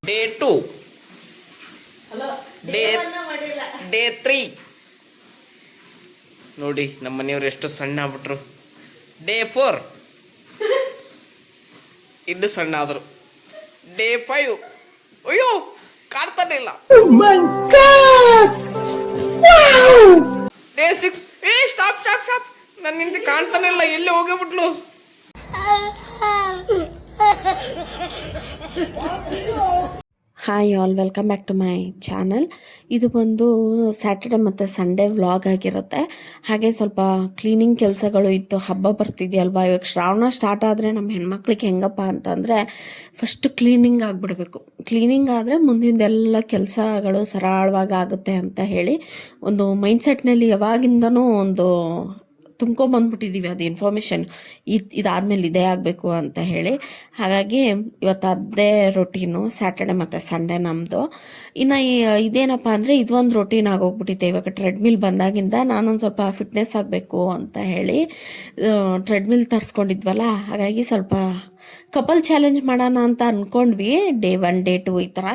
Day 2, day 3 ನೋಡಿ ನಮ್ಮ ಮನೆಯವ್ರು ಎಷ್ಟು ಸಣ್ಣ ಆಗ್ಬಿಟ್ರು. ಡೇ 4 ಇನ್ನು ಸಣ್ಣ ಆದರು. ಡೇ 5 ಅಯ್ಯೋ ಕಾಡ್ತಾನೆ ಇಲ್ಲ. ಡೇ 6 ಸ್ಟಾಪ್ ಸ್ಟಾಪ್ ಸ್ಟಾಪ್, ನನ್ನಿಂದ ಕಾಣ್ತಾನೆ ಇಲ್ಲ, ಎಲ್ಲಿ ಹೋಗ್ಬಿಟ್ಲು. Hi all, welcome back to my channel. ಇದು ಬಂದು ಸ್ಯಾಟರ್ಡೆ ಮತ್ತು ಸಂಡೇ ವ್ಲಾಗ್ ಆಗಿರುತ್ತೆ. ಹಾಗೆ ಸ್ವಲ್ಪ ಕ್ಲೀನಿಂಗ್ ಕೆಲಸಗಳು ಇತ್ತು, ಹಬ್ಬ ಬರ್ತಿದೆಯಲ್ವಾ. ಇವಾಗ ಶ್ರಾವಣ ಸ್ಟಾರ್ಟ್ ಆದರೆ ನಮ್ಮ ಹೆಣ್ಮಕ್ಳಿಗೆ ಹೆಂಗಪ್ಪ ಅಂತಂದರೆ ಫಸ್ಟ್ ಕ್ಲೀನಿಂಗ್ ಆಗಿಬಿಡ್ಬೇಕು. ಕ್ಲೀನಿಂಗ್ ಆದರೆ ಮುಂದಿಂದೆಲ್ಲ ಕೆಲಸಗಳು ಸರಳವಾಗಿ ಆಗುತ್ತೆ ಅಂತ ಹೇಳಿ ಒಂದು ಮೈಂಡ್ಸೆಟ್ನಲ್ಲಿ ಯಾವಾಗಿಂದನೂ ಒಂದು ತುಂಬ್ಕೊಂಬಂದ್ಬಿಟ್ಟಿದ್ದೀವಿ ಅದು ಇನ್ಫಾರ್ಮೇಷನ್. ಇದಾದ್ಮೇಲೆ ಇದೇ ಆಗಬೇಕು ಅಂತ ಹೇಳಿ. ಹಾಗಾಗಿ ಇವತ್ತು ಅದೇ ರೊಟೀನು, ಸ್ಯಾಟರ್ಡೆ ಮತ್ತು ಸಂಡೇ ನಮ್ಮದು. ಇನ್ನು ಇದೇನಪ್ಪ ಅಂದರೆ ಇದೊಂದು ರೊಟೀನ್ ಆಗೋಗ್ಬಿಟ್ಟಿದೆ. ಇವಾಗ ಟ್ರೆಡ್ಮಿಲ್ ಬಂದಾಗಿಂದ ನಾನೊಂದು ಸ್ವಲ್ಪ ಫಿಟ್ನೆಸ್ ಆಗಬೇಕು ಅಂತ ಹೇಳಿ ಟ್ರೆಡ್ಮಿಲ್ ತರಿಸ್ಕೊಂಡಿದ್ವಲ್ಲ, ಹಾಗಾಗಿ ಸ್ವಲ್ಪ ಕಪಲ್ ಚಾಲೆಂಜ್ ಮಾಡೋಣ ಅಂತ ಅಂದ್ಕೊಂಡ್ವಿ. ಡೇ 1 ಡೇ 2 ಈ ಥರ.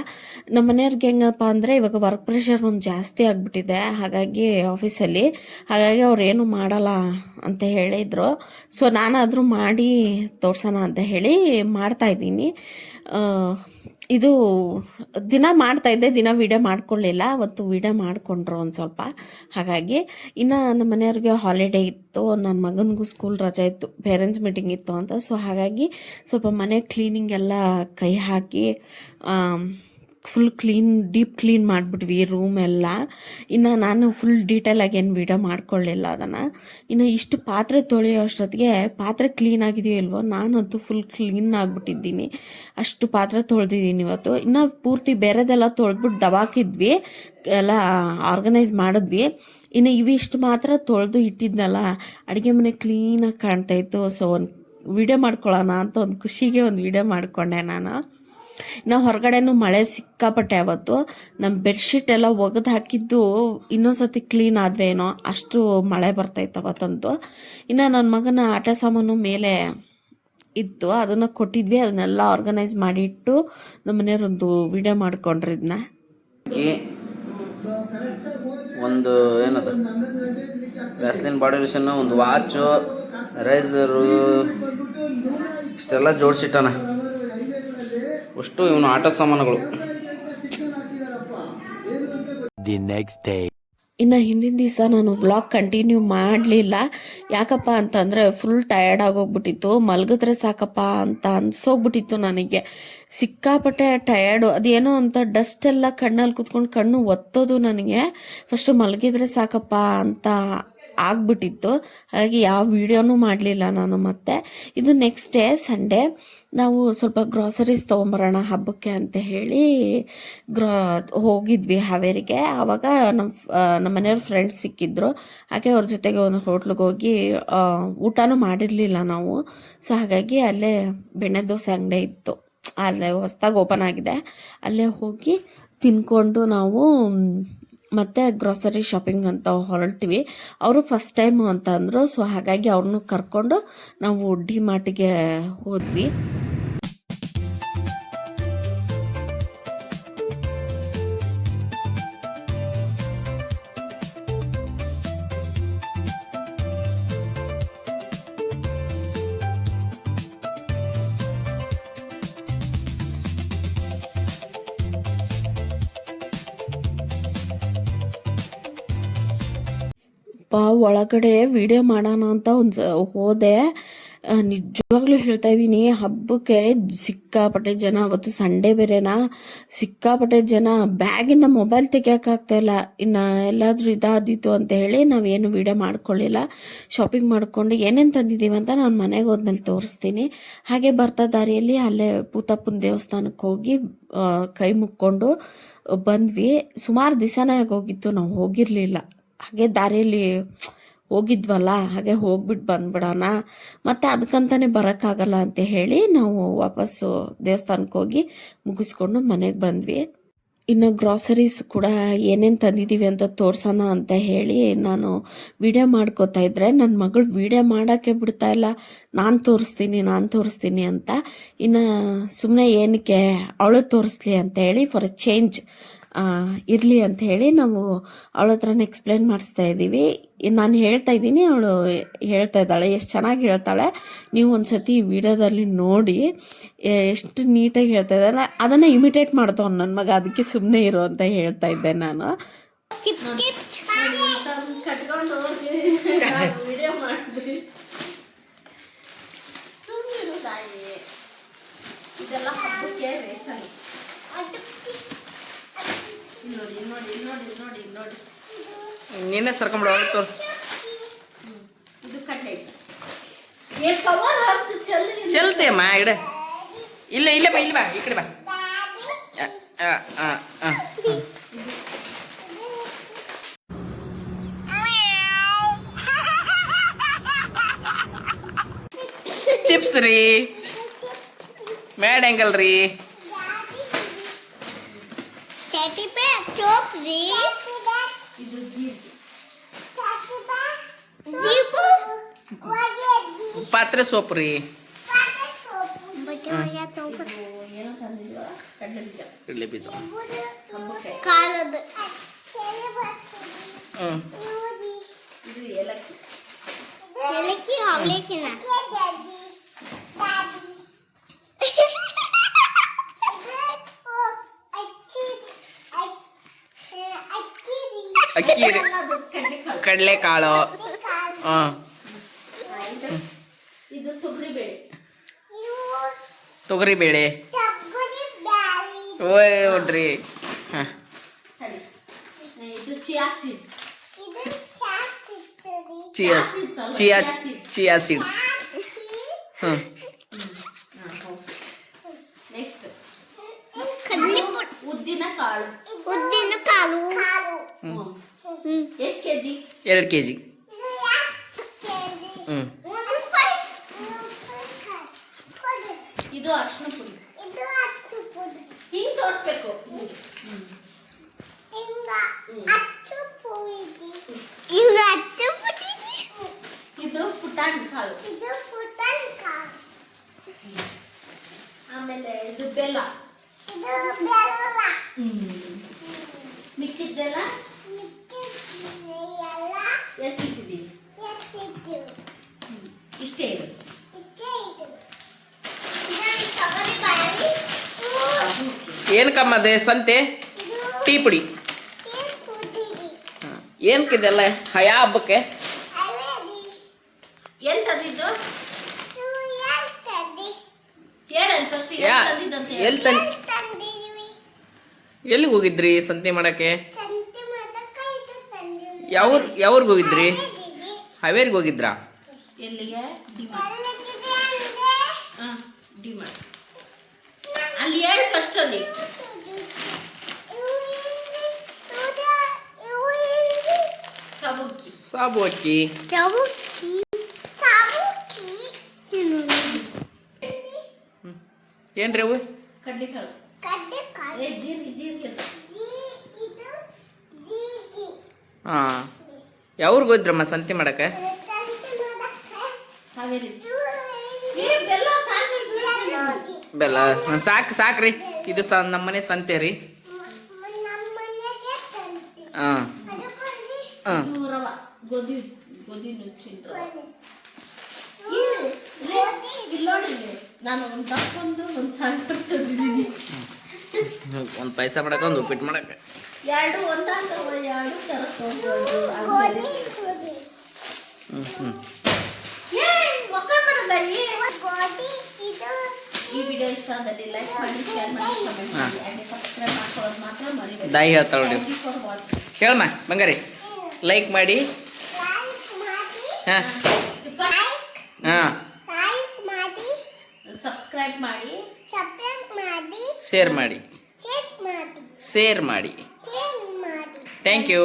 ನಮ್ಮ ಮನೆಯವ್ರಿಗೆ ಹೆಂಗಪ್ಪ ಅಂದರೆ ಇವಾಗ ವರ್ಕ್ ಪ್ರೆಷರ್ ಒಂದು ಜಾಸ್ತಿ ಆಗಿಬಿಟ್ಟಿದೆ, ಹಾಗಾಗಿ ಆಫೀಸಲ್ಲಿ. ಹಾಗಾಗಿ ಅವ್ರು ಏನು ಮಾಡಲ್ಲ ಅಂತ ಹೇಳಿದರು. ಸೊ ನಾನಾದರೂ ಮಾಡಿ ತೋರ್ಸೋಣ ಅಂತ ಹೇಳಿ ಮಾಡ್ತಾಯಿದ್ದೀನಿ. ಇದು ದಿನ ಮಾಡ್ತಾಯಿದ್ದೆ, ದಿನ ವೀಡಿಯೋ ಮಾಡ್ಕೊಳ್ಳಿಲ್ಲ. ಅವತ್ತು ವೀಡಿಯೋ ಮಾಡಿಕೊಂಡ್ರು ಒಂದು ಸ್ವಲ್ಪ. ಹಾಗಾಗಿ ಇನ್ನು ನಮ್ಮ ಮನೆಯವ್ರಿಗೆ ಹಾಲಿಡೇ ಇತ್ತು, ನನ್ನ ಮಗನಿಗೂ ಸ್ಕೂಲ್ ರಜೆ ಇತ್ತು, ಪೇರೆಂಟ್ಸ್ ಮೀಟಿಂಗ್ ಇತ್ತು ಅಂತ. ಸೊ ಹಾಗಾಗಿ ಸ್ವಲ್ಪ ಮನೆ ಕ್ಲೀನಿಂಗ್ ಎಲ್ಲ ಕೈ ಹಾಕಿ ಫುಲ್ ಡೀಪ್ ಕ್ಲೀನ್ ಮಾಡಿಬಿಟ್ವಿ ರೂಮ್ ಎಲ್ಲ. ಇನ್ನು ನಾನು ಫುಲ್ ಡೀಟೇಲಾಗಿ ಏನು ವೀಡಿಯೋ ಮಾಡ್ಕೊಳ್ಳಿಲ್ಲ ಅದನ್ನು. ಇನ್ನು ಇಷ್ಟು ಪಾತ್ರೆ ತೊಳೆಯೋ ಅಷ್ಟೊತ್ತಿಗೆ ಪಾತ್ರೆ ಕ್ಲೀನ್ ಆಗಿದೆಯೋ ಇಲ್ವೋ, ನಾನಂತೂ ಫುಲ್ ಕ್ಲೀನ್ ಆಗಿಬಿಟ್ಟಿದ್ದೀನಿ. ಅಷ್ಟು ಪಾತ್ರೆ ತೊಳೆದಿದ್ದೀನಿ ಇವತ್ತು. ಇನ್ನು ಪೂರ್ತಿ ಬೇರೆದೆಲ್ಲ ತೊಳೆದ್ಬಿಟ್ಟು ದವಾಕಿದ್ವಿ, ಎಲ್ಲ ಆರ್ಗನೈಸ್ ಮಾಡಿದ್ವಿ. ಇನ್ನು ಇವಿಷ್ಟು ಮಾತ್ರ ತೊಳೆದು ಇಟ್ಟಿದ್ನಲ್ಲ, ಅಡುಗೆ ಮನೆ ಕ್ಲೀನಾಗಿ ಕಾಣ್ತಾಯಿತ್ತು. ಸೊ ಒಂದು ವೀಡಿಯೋ ಮಾಡ್ಕೊಳ್ಳೋಣ ಅಂತ ಒಂದು ಖುಷಿಗೆ ಒಂದು ವೀಡಿಯೋ ಮಾಡಿಕೊಂಡೆ ನಾನು. ನಾವು ಹೊರಗಡೆನೂ ಮಳೆ ಸಿಕ್ಕಾಪಟ್ಟೆ. ಅವತ್ತು ನಮ್ಮ ಬೆಡ್ಶೀಟ್ ಎಲ್ಲ ಒಗೆದು ಹಾಕಿದ್ದು ಇನ್ನೊಂದ್ಸತಿ ಕ್ಲೀನ್ ಆದ್ವೇನೋ, ಅಷ್ಟು ಮಳೆ ಬರ್ತೈತೆ ಅವತ್ತಂತೂ. ಇನ್ನು ನನ್ನ ಮಗನ ಆಟ ಸಾಮಾನು ಮೇಲೆ ಇತ್ತು, ಅದನ್ನು ಕೊಟ್ಟಿದ್ವಿ. ಅದನ್ನೆಲ್ಲ ಆರ್ಗನೈಸ್ ಮಾಡಿಟ್ಟು ನಮ್ಮ ಮನೆಯವ್ರೊಂದು ವಿಡಿಯೋ ಮಾಡ್ಕೊಂಡ್ರಿ. ಇದನ್ನ ಒಂದು ಏನದು ವ್ಯಾಸ್ಲಿನ್ ಬಾಡಿ ಲೋಷನ್, ಒಂದು ವಾಚು, ರೈಸರು, ಇಷ್ಟೆಲ್ಲ ಜೋಡಿಸಿಟ್ಟಾನ. ಅಷ್ಟು ಇವನು ಆಟ ಸಾಮಾನುಗಳು. ಇನ್ನು ಹಿಂದಿನ ದಿವಸ ನಾನು ವ್ಲಾಗ್ ಕಂಟಿನ್ಯೂ ಮಾಡಲಿಲ್ಲ. ಯಾಕಪ್ಪ ಅಂತಂದರೆ ಫುಲ್ ಟಯರ್ಡ್ ಆಗೋಗ್ಬಿಟ್ಟಿತ್ತು. ಮಲಗಿದ್ರೆ ಸಾಕಪ್ಪ ಅಂತ ಅನ್ಸೋಗ್ಬಿಟ್ಟಿತ್ತು ನನಗೆ. ಸಿಕ್ಕಾಪಟ್ಟೆ ಟಯರ್ಡು. ಅದೇನೋ ಅಂತ ಡಸ್ಟ್ ಎಲ್ಲ ಕಣ್ಣಲ್ಲಿ ಕೂತ್ಕೊಂಡು ಕಣ್ಣು ಒತ್ತೋದು ನನಗೆ. ಫಸ್ಟು ಮಲಗಿದ್ರೆ ಸಾಕಪ್ಪ ಅಂತ ಆಗ್ಬಿಟ್ಟಿತ್ತು. ಹಾಗಾಗಿ ಯಾವ ವಿಡಿಯೋನೂ ಮಾಡಲಿಲ್ಲ ನಾನು. ಮತ್ತೆ ಇದು ನೆಕ್ಸ್ಟ್ ಡೇ ಸಂಡೇ ನಾವು ಸ್ವಲ್ಪ ಗ್ರಾಸರೀಸ್ ತೊಗೊಂಬರೋಣ ಹಬ್ಬಕ್ಕೆ ಅಂತ ಹೇಳಿ ಹೋಗಿದ್ವಿ ಹಾವೇರಿಗೆ. ಆವಾಗ ನಮ್ಮ ಮನೆಯವ್ರ ಫ್ರೆಂಡ್ಸ್ ಸಿಕ್ಕಿದ್ರು. ಹಾಗೆ ಅವ್ರ ಜೊತೆಗೆ ಒಂದು ಹೋಟ್ಲಿಗೆ ಹೋಗಿ ಊಟನೂ ಮಾಡಿರಲಿಲ್ಲ ನಾವು. ಸೊ ಹಾಗಾಗಿ ಅಲ್ಲೇ ಬೆಣ್ಣೆ ದೋಸೆ ಅಂಗಡಿ ಇತ್ತು, ಅಲ್ಲೇ ಹೊಸ್ದಾಗಿ ಓಪನ್ ಆಗಿದೆ, ಅಲ್ಲೇ ಹೋಗಿ ತಿನ್ಕೊಂಡು ನಾವು ಮತ್ತೆ ಗ್ರಾಸರಿ ಶಾಪಿಂಗ್ ಅಂತ ಹೊರಟಿವಿ. ಅವರು ಫಸ್ಟ್ ಟೈಮ್ ಅಂತ ಅಂದರು. ಸೊ ಹಾಗಾಗಿ ಅವ್ರನ್ನೂ ಕರ್ಕೊಂಡು ನಾವು ಡಿ-ಮಾರ್ಟಿಗೆ ಹೋದ್ವಿ. ಒಳಗಡೆ ವಿಡಿಯೋ ಮಾಡೋಣ ಅಂತ ಹೋದೆ. ನಿಜವಾಗ್ಲೂ ಹೇಳ್ತಾ ಇದ್ದೀನಿ, ಹಬ್ಬಕ್ಕೆ ಸಿಕ್ಕಾಪಟ್ಟೆ ಜನ. ಅವತ್ತು ಸಂಡೇ ಬೇರೆನಾ, ಸಿಕ್ಕಾಪಟ್ಟೆ ಜನ. ಬ್ಯಾಗಿಂದ ಮೊಬೈಲ್ ತೆಗಿಯೋಕ್ಕಾಗ್ತಾ ಇಲ್ಲ. ಇನ್ನು ಎಲ್ಲಾದರೂ ಇದಾದಿತ್ತು ಅಂತ ಹೇಳಿ ನಾವೇನು ವಿಡಿಯೋ ಮಾಡ್ಕೊಳ್ಳಿಲ್ಲ. ಶಾಪಿಂಗ್ ಮಾಡಿಕೊಂಡು ಏನೇನು ತಂದಿದ್ದೀವಿ ಅಂತ ನಾನು ಮನೆಗೆ ಹೋದ್ಮೇಲೆ ತೋರಿಸ್ತೀನಿ. ಹಾಗೆ ಬರ್ತಾ ದಾರಿಯಲ್ಲಿ ಅಲ್ಲೇ ಪೂತಪ್ಪನ ದೇವಸ್ಥಾನಕ್ಕೆ ಹೋಗಿ ಕೈ ಮುಕ್ಕೊಂಡು ಬಂದ್ವಿ. ಸುಮಾರು ದಿವಸನೇ ಆಗೋಗಿತ್ತು ನಾವು ಹೋಗಿರಲಿಲ್ಲ. ಹಾಗೆ ದಾರಿಯಲ್ಲಿ ಹೋಗಿದ್ವಲ್ಲ, ಹಾಗೆ ಹೋಗ್ಬಿಟ್ಟು ಬಂದ್ಬಿಡೋಣ, ಮತ್ತು ಅದಕ್ಕಂತಾನೆ ಬರೋಕ್ಕಾಗಲ್ಲ ಅಂತ ಹೇಳಿ ನಾವು ವಾಪಸ್ಸು ದೇವಸ್ಥಾನಕ್ಕೆ ಹೋಗಿ ಮುಗಿಸ್ಕೊಂಡು ಮನೆಗೆ ಬಂದ್ವಿ. ಇನ್ನು ಗ್ರಾಸರೀಸ್ ಕೂಡ ಏನೇನು ತಂದಿದ್ದೀವಿ ಅಂತ ತೋರ್ಸೋಣ ಅಂತ ಹೇಳಿ ನಾನು ವಿಡಿಯೋ ಮಾಡ್ಕೋತಾ ಇದ್ದರೆ ನನ್ನ ಮಗಳು ವಿಡಿಯೋ ಮಾಡೋಕ್ಕೆ ಬಿಡ್ತಾ ಇಲ್ಲ. ನಾನು ತೋರಿಸ್ತೀನಿ ಅಂತ. ಇನ್ನು ಸುಮ್ಮನೆ ಏನಕ್ಕೆ ಅವಳು ತೋರಿಸ್ಲಿ ಅಂತ ಹೇಳಿ ಫಾರ್ ಎ ಚೇಂಜ್ ಇರಲಿ ಅಂತ ಹೇಳಿ ನಾವು ಅವಳ ಹತ್ರನೇ ಎಕ್ಸ್ಪ್ಲೇನ್ ಮಾಡಿಸ್ತಾ ಇದ್ದೀವಿ. ನಾನು ಹೇಳ್ತಾ ಇದ್ದೀನಿ, ಅವಳು ಹೇಳ್ತಾ ಇದ್ದಾಳೆ. ಎಷ್ಟು ಚೆನ್ನಾಗಿ ಹೇಳ್ತಾಳೆ, ನೀವು ಒಂದು ಸತಿ ಈ ವಿಡಿಯೋದಲ್ಲಿ ನೋಡಿ ಎಷ್ಟು ನೀಟಾಗಿ ಹೇಳ್ತಾ ಇದ್ದಾಳೆ. ಅದನ್ನು ಇಮಿಟೇಟ್ ಮಾಡ್ತಾವ್ ನನ್ನ ಮಗ, ಅದಕ್ಕೆ ಸುಮ್ಮನೆ ಇರು ಅಂತ ಹೇಳ್ತಾ ಇದ್ದೆ ನಾನು. ಕಟ್ಕೊಂಡು ಹೋಗಿ ವಿಡಿಯೋ ಮಾಡಿದ್ವಿ. ಸುಮ್ಮನಿರು ತಾಯಿ, ಇದೆಲ್ಲ ಹಬ್ಬಕ್ಕೆ ರೇಷನ್. ನೋಡಿ ನೀನೇ ಸರ್ಕೊಂಬಿಡ ತೋರ್ಸು. ಇದು ಕಡ್ಲೆ ಚೆಲ್ತೇಮ್ಮ ಇಡ. ಇಲ್ಲ ಬಾ ಈ ಕಡೆ ಬಾ. ಚಿಪ್ಸ್ ರೀ, ಮ್ಯಾಡ್ ಆ್ಯಂಗಲ್ ರೀ, ಪಾತ್ರೆ ಸೋಪ್ ರೀ, ಕಡಲೆ ಬೀಜ, ಇದು ಏಲಕ್ಕಿ, ಅಕ್ಕಿ, ಕಡಲೆಕಾಳು, ಇದು ತೊಗರಿಬೇಳೆ, ಓಯ್ ನೋಡ್ರಿ. ಇದು chia seeds, chia seeds. Next ಉದ್ದಿನ ಕಾಳು. ಎಷ್ಟು ಕೆಜಿ? 2 kg. ಇದು ಅರಿಶಿನ ಪುಡಿ. ಹಿಂಗೆ ತೋರಿಸ್ಬೇಕು. ಇದು ಪುಟಾಣಿ ಕಾಳು. ಆಮೇಲೆ ಇದು ಬೆಲ್ಲ. ಮಿಕ್ಕಿದ್ದೆಲ್ಲ ಎತ್ತಿಟ್ಟಿದ್ದೀವಿ. ಇಷ್ಟೇ ಇದು. ಏನಕ್ಕಮ್ಮದೆ ಸಂತೆ? ಟೀ ಪುಡಿ. ಏನಕ್ಕಿದೆಲ್ಲ ಯಾವ ಹಬ್ಬಕ್ಕೆ? ಎಲ್ಲಿ ತಂದಿದ್ದು ಹೇಳಲ್ಲ ಫಸ್ಟ್. ಎಲ್ಲಿಗೆ ಹೋಗಿದ್ರಿ ಸಂತೆ ಮಾಡಕ್ಕೆ? ಯಾವ್ರಿಗೆ ಹೋಗಿದ್ರಿ? ಹಾವೇರಿಗೆ ಹೋಗಿದ್ರಾ? ಎಲ್ಲಿಗೆ? ಡಿಮಾರ್ಟ್. ಅಲ್ಲಿ ಹೇಳಿ ಫಸ್ಟ್. ಅಲ್ಲಿ ಸಾಬು ಅಕ್ಕಿ. ಏನ್ರಿ ಅವು? ಕಡ್ಲೆಕಾಳು. ಹಾಂ, ಯಾವ್ರಿಗೆ ಹೋದ್ರಮ್ಮ ಸಂತೆ ಮಾಡಕ್ಕೆ? ಬೆಲ್ಲ ಸಾಕ್ರಿ. ಇದು ನಮ್ಮನೆ ಸಂತೆ ರೀ. ಹಾಂ ನಾನು ಒಂದು ತಕ್ಕೊಂಡು ಒಂದು ಸಣ್ಣ ತಂದಿದ್ದೀನಿ. ಒಂದು ಪೈಸಾ ಮಾಡಕ್ಕೆ, ಒಂದು ಉಪ್ಪಿಟ್ಟು ಮಾಡಕ್ಕೆ. ಎರಡು ಒಂದಾದ ಎರಡು ಥರ ತೊಗೊಂಡು ಈ ವಿಡಿಯೋ ಇಷ್ಟ ಆದಲ್ಲಿ ಲೈಕ್ ಮಾಡಿ, ಶೇರ್ ಮಾಡಿ, ಕಮೆಂಟ್ ಮಾಡಿ, ಹಾಗೆ ಸಬ್ಸ್ಕ್ರೈಬ್ ಮಾಡ್ಕೊಳ್ಳೋದು ಮಾತ್ರ ಮರಿಬೇಡಿ. ದಾಯಿ ಹೇಳ್ತಾಳೆ ನೋಡಿ. ಹೇಳಮ್ಮ ಬಂಗಾರಿ, ಲೈಕ್ ಮಾಡಿ. ಹಾಂ ಹಾಂ, ಸಬ್ಸ್ಕ್ರೈಬ್ ಮಾಡಿ, ಶೇರ್ ಮಾಡಿ. Thank you.